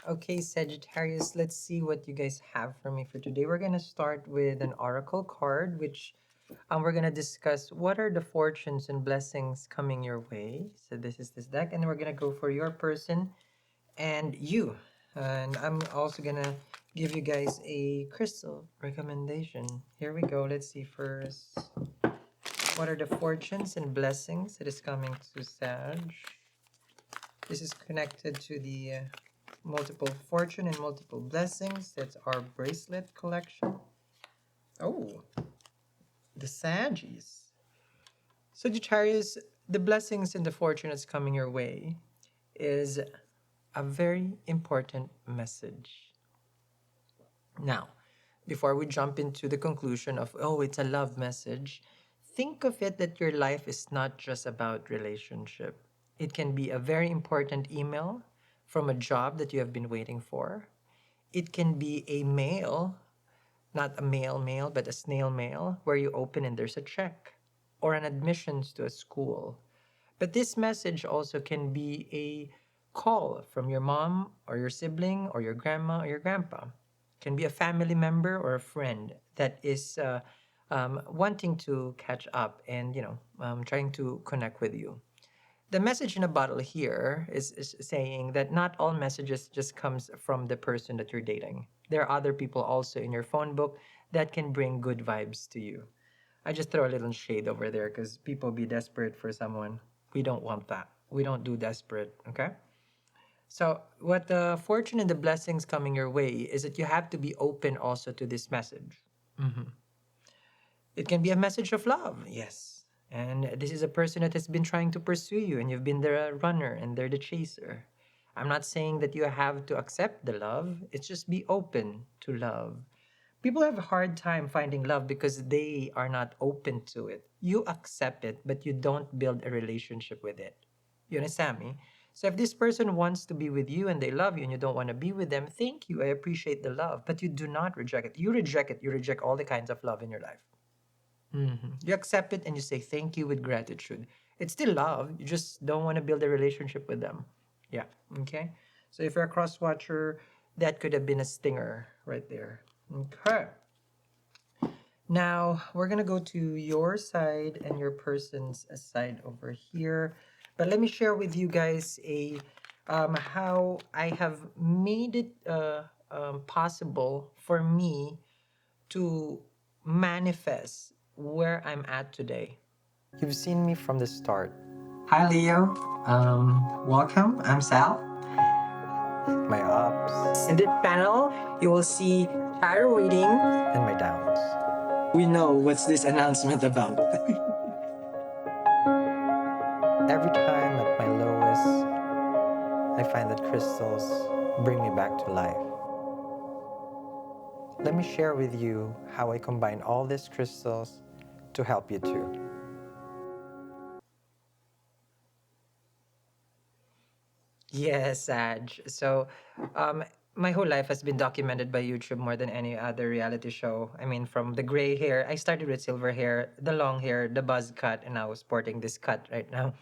Okay, Sagittarius, let's see what you guys have for me for today. We're going to start with an oracle card, which we're going to discuss what are the fortunes and blessings coming your way. So this is this deck, and we're going to go for your person and you. And I'm also going to give you guys a crystal recommendation. Here we go. Let's see first. What are the fortunes and blessings that is coming to Sag? This is connected to the multiple fortune and multiple blessings. That's our bracelet collection. Oh, the Saggies. Sagittarius, the blessings and the fortune that's coming your way is a very important message. Now, before we jump into the conclusion of, oh, it's a love message, think of it that your life is not just about relationship. It can be a very important email from a job that you have been waiting for. It can be a mail, not a mail, but a snail mail, where you open and there's a check, or an admissions to a school. But this message also can be a call from your mom or your sibling or your grandma or your grandpa. It can be a family member or a friend that is wanting to catch up and trying to connect with you. The message in a bottle here is saying that not all messages just comes from the person that you're dating. There are other people also in your phone book that can bring good vibes to you. I just throw a little shade over there because people be desperate for someone. We don't want that. We don't do desperate, okay? So, what the fortune and the blessings coming your way is that you have to be open also to this message. Mhm. It can be a message of love, yes. And this is a person that has been trying to pursue you, and you've been the runner and they're the chaser. I'm not saying that you have to accept the love, it's just be open to love. People have a hard time finding love because they are not open to it. You accept it, but you don't build a relationship with it. You understand me? So if this person wants to be with you and they love you and you don't want to be with them, thank you. I appreciate the love, but you do not reject it. You reject it. You reject all the kinds of love in your life. You accept it and you say thank you with gratitude. It's still love. You just don't want to build a relationship with them. Yeah. Okay. So if you're a cross watcher, that could have been a stinger right there. Okay. Now we're gonna go to your side and your person's side over here. But let me share with you guys a how I have made it possible for me to manifest where I'm at today. You've seen me from the start. Hi, Leo. Welcome. I'm Sal. My ups. In this channel, you will see tarot reading and my downs. We know what's this announcement about. Every time at my lowest, I find that crystals bring me back to life. Let me share with you how I combine all these crystals to help you too. Yes, Saj. So, um, my whole life has been documented by YouTube more than any other reality show. I mean, from the gray hair, I started with silver hair, the long hair, the buzz cut, and I was sporting this cut right now.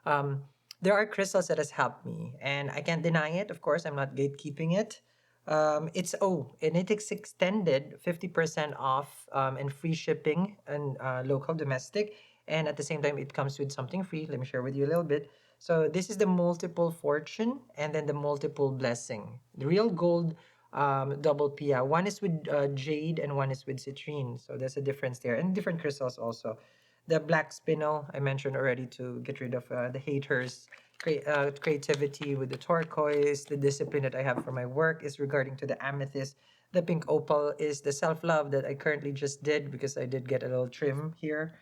Um, there are crystals that has helped me, and I can't deny it. Of course, I'm not gatekeeping it. And it is extended 50% off and free shipping and local domestic. And at the same time, it comes with something free. Let me share with you a little bit. So this is the multiple fortune and then the multiple blessing. The real gold double pia. One is with jade and one is with citrine. So there's a difference there, and different crystals also. The black spinel I mentioned already to get rid of the haters. Creativity with the turquoise. The discipline that I have for my work is regarding to the amethyst. The pink opal is the self-love that I currently just did because I did get a little trim here.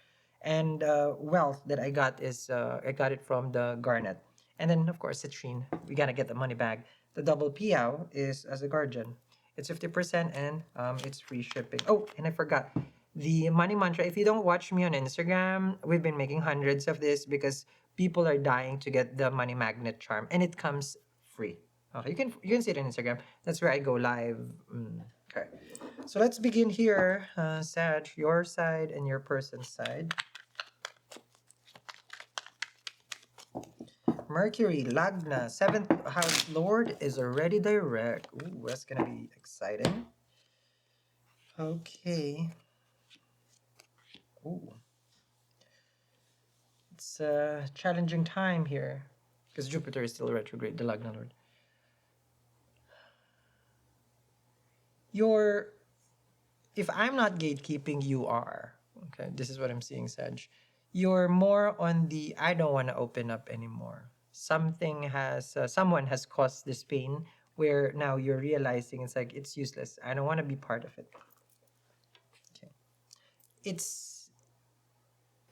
And wealth that I got is I got it from the garnet. And then of course citrine. We gotta get the money back. The double piao is as a guardian. It's 50% and it's free shipping. Oh, and I forgot the money mantra. If you don't watch me on Instagram, we've been making hundreds of this because people are dying to get the money magnet charm, and it comes free. Okay, you can see it on Instagram. That's where I go live. Okay, so let's begin here. Sag, your side and your person's side. I'm Mercury, Lagna, seventh house lord is already direct. Ooh, that's gonna be exciting. Okay. Ooh, it's a challenging time here because Jupiter is still retrograde, the Lagna lord. You're, if I'm not gatekeeping, you are. Okay, this is what I'm seeing, Sag. You're more on the I don't want to open up anymore. Someone has caused this pain where now you're realizing it's like it's useless. I don't want to be part of it. Okay. It's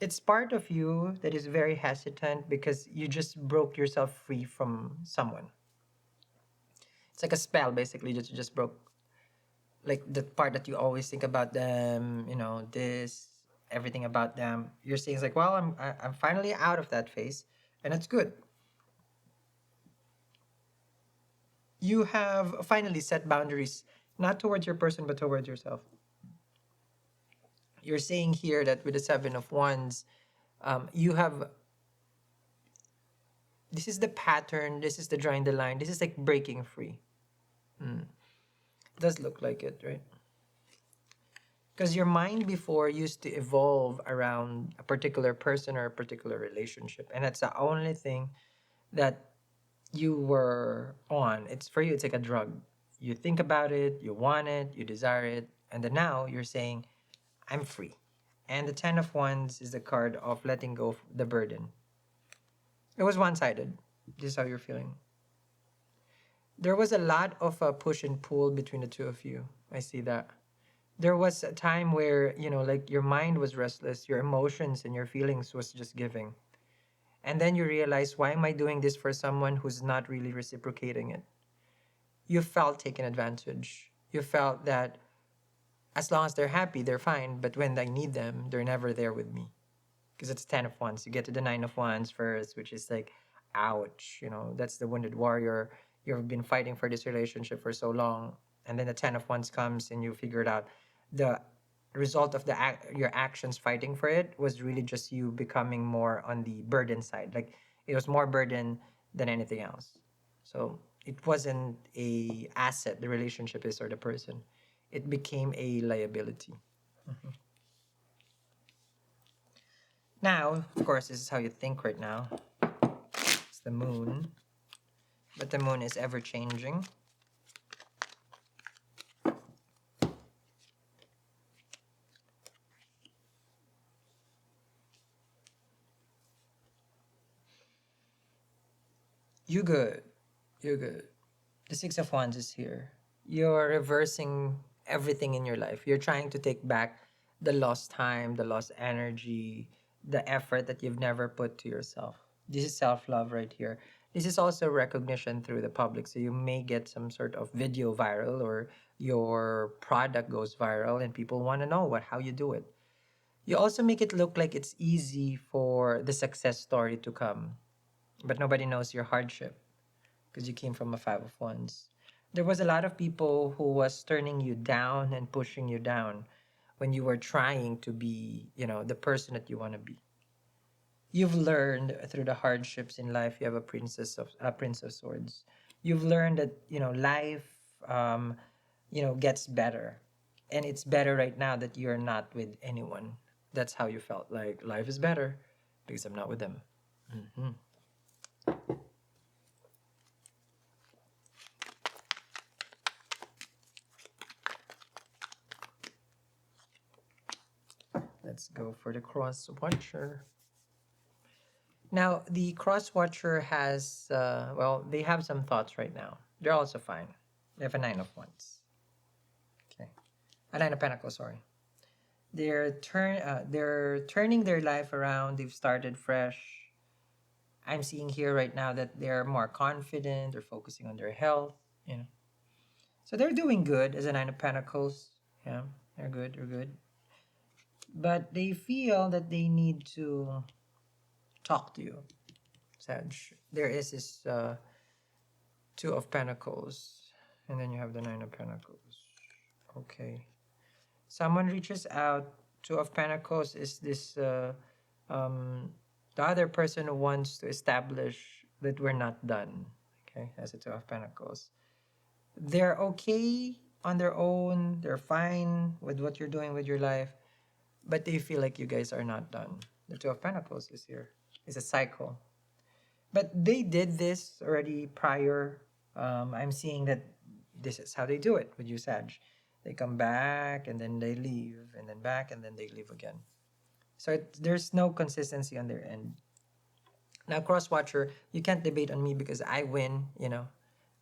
it's part of you that is very hesitant because you just broke yourself free from someone. It's like a spell basically that you just broke, like the part that you always think about them, this, everything about them. You're saying it's like, well, I'm finally out of that phase, and it's good. You have finally set boundaries, not towards your person, but towards yourself. You're saying here that with the Seven of Wands, you have, this is the pattern, this is the drawing the line, this is like breaking free. Mm. Does look like it, right? Because your mind before used to evolve around a particular person or a particular relationship, and that's the only thing that you were on. It's for you, it's like a drug. You think about it, you want it, you desire it, and then now you're saying, I'm free. And the Ten of Wands is the card of letting go of the burden. It was one sided. This is how you're feeling. There was a lot of push and pull between the two of you. I see that. There was a time where, like your mind was restless, your emotions and your feelings was just giving. And then you realize, why am I doing this for someone who's not really reciprocating it? You felt taken advantage. You felt that as long as they're happy, they're fine. But when I need them, they're never there with me. Because it's 10 of Wands. You get to the 9 of Wands first, which is like, ouch. That's the wounded warrior. You've been fighting for this relationship for so long. And then the 10 of Wands comes and you figure it out. The result of your actions fighting for it was really just you becoming more on the burden side. Like it was more burden than anything else. So it wasn't a asset, the relationship is, or the person. It became a liability. Mhm. Now, of course, this is how you think right now. It's the moon, but the moon is ever changing. You good. You're good. The Six of Wands is here. You're reversing everything in your life. You're trying to take back the lost time, the lost energy, the effort that you've never put to yourself. This is self love right here. This is also recognition through the public. So you may get some sort of video viral or your product goes viral and people want to know how you do it. You also make it look like it's easy for the success story to come, but nobody knows your hardship because you came from a Five of Wands. There was a lot of people who was turning you down and pushing you down when you were trying to be, the person that you want to be. You've learned through the hardships in life. You have a Prince of Swords. You've learned that life, gets better, and it's better right now that you're not with anyone. That's how you felt. Like life is better because I'm not with them. Hmm. Let's go for the cross watcher. Now, the cross watcher has, they have some thoughts right now. They're also fine. They have a Nine of Wands. Okay. A Nine of Pentacles, sorry. They're turning their life around. They've started fresh. I'm seeing here right now that they're more confident. They're focusing on their health, you know. So they're doing good as a Nine of Pentacles. Yeah, they're good. They're good. But they feel that they need to talk to you, Sag. There is this Two of Pentacles, and then you have the Nine of Pentacles. Okay. Someone reaches out. Two of Pentacles is this, the other person who wants to establish that we're not done. Okay, that's the Two of Pentacles. They're okay on their own. They're fine with what you're doing with your life, but they feel like you guys are not done. The Two of Pentacles is here. It's a cycle. But they did this already prior. I'm seeing that this is how they do it with you, Sag. They come back and then they leave, and then back and then they leave again. So there's no consistency on their end. Now, cross watcher, you can't debate on me because I win.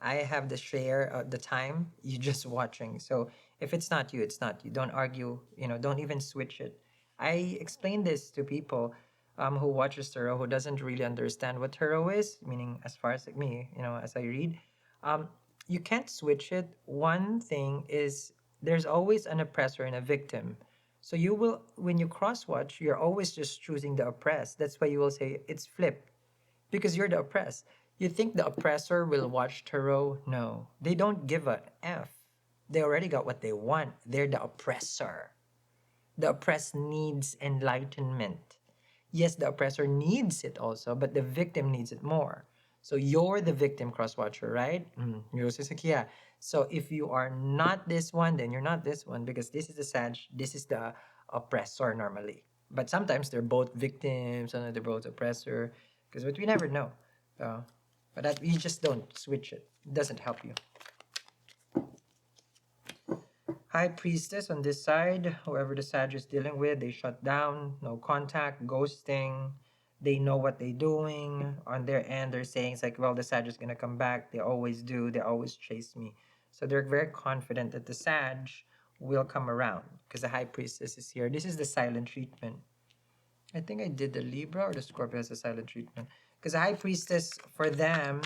I have the share, the time. You just watching. So if it's not you, it's not you. Don't argue. Don't even switch it. I explain this to people who watches tarot who doesn't really understand what tarot is. Meaning, as far as like me, as I read, um, you can't switch it. One thing is there's always an oppressor and a victim. So you will, when you cross watch, you're always just choosing the oppressed. That's why you will say it's flipped because you're the oppressed. You think the oppressor will watch tarot? No, they don't give a F. They already got what they want. They're the oppressor. The oppressed needs enlightenment. Yes, the oppressor needs it also, but the victim needs it more. So you're the victim, cross-watcher, right? Yeah. So if you are not this one, then you're not this one because this is the Sag, this is the oppressor normally. But sometimes they're both victims, and they're both oppressor, because but we never know. But that you just don't switch it. It doesn't help you. High Priestess on this side, whoever the Sag is dealing with, they shut down, no contact, ghosting. They know what they're doing. On their end, they're saying it's like, well, the Sag is gonna come back. They always do. They always chase me. So they're very confident that the Sag will come around because the High Priestess is here. This is the silent treatment. I think I did the Libra or the Scorpio has a silent treatment. Because the High Priestess, for them,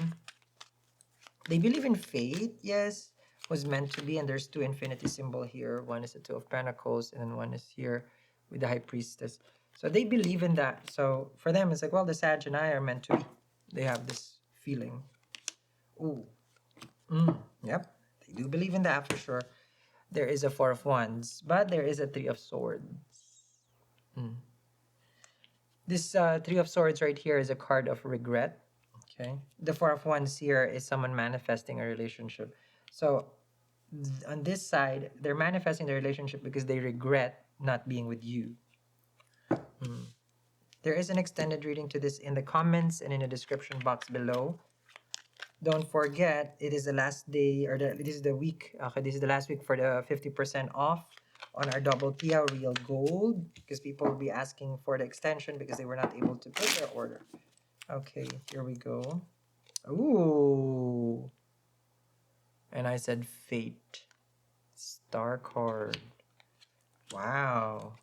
they believe in fate, yes, was meant to be, and there's two infinity symbol here. One is the Two of Pentacles, and then one is here with the High Priestess. So they believe in that. So for them, it's like, well, the Sag and I are meant to be. They have this feeling. Ooh. Yep. They do believe in that for sure. There is a Four of Wands, but there is a Three of Swords. Mm. This Three of Swords right here is a card of regret. Okay. The Four of Wands here is someone manifesting a relationship. So on this side, they're manifesting the relationship because they regret not being with you. There is an extended reading to this in the comments and in the description box below. Don't forget, it is the last day, or this is the week. Okay, this is the last week for the 50% off on our double Pia real gold, because people will be asking for the extension because they were not able to put their order. Okay, here we go. Ooh. And I said fate. Star card. Wow.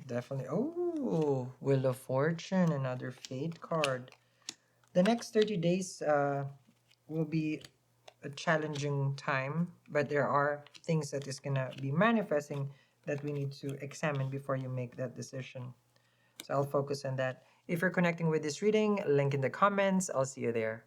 Definitely. Oh, Wheel of Fortune, another fate card. The next 30 days will be a challenging time, but there are things that is going to be manifesting that we need to examine before you make that decision. So I'll focus on that. If you're connecting with this reading, link in the comments. I'll see you there.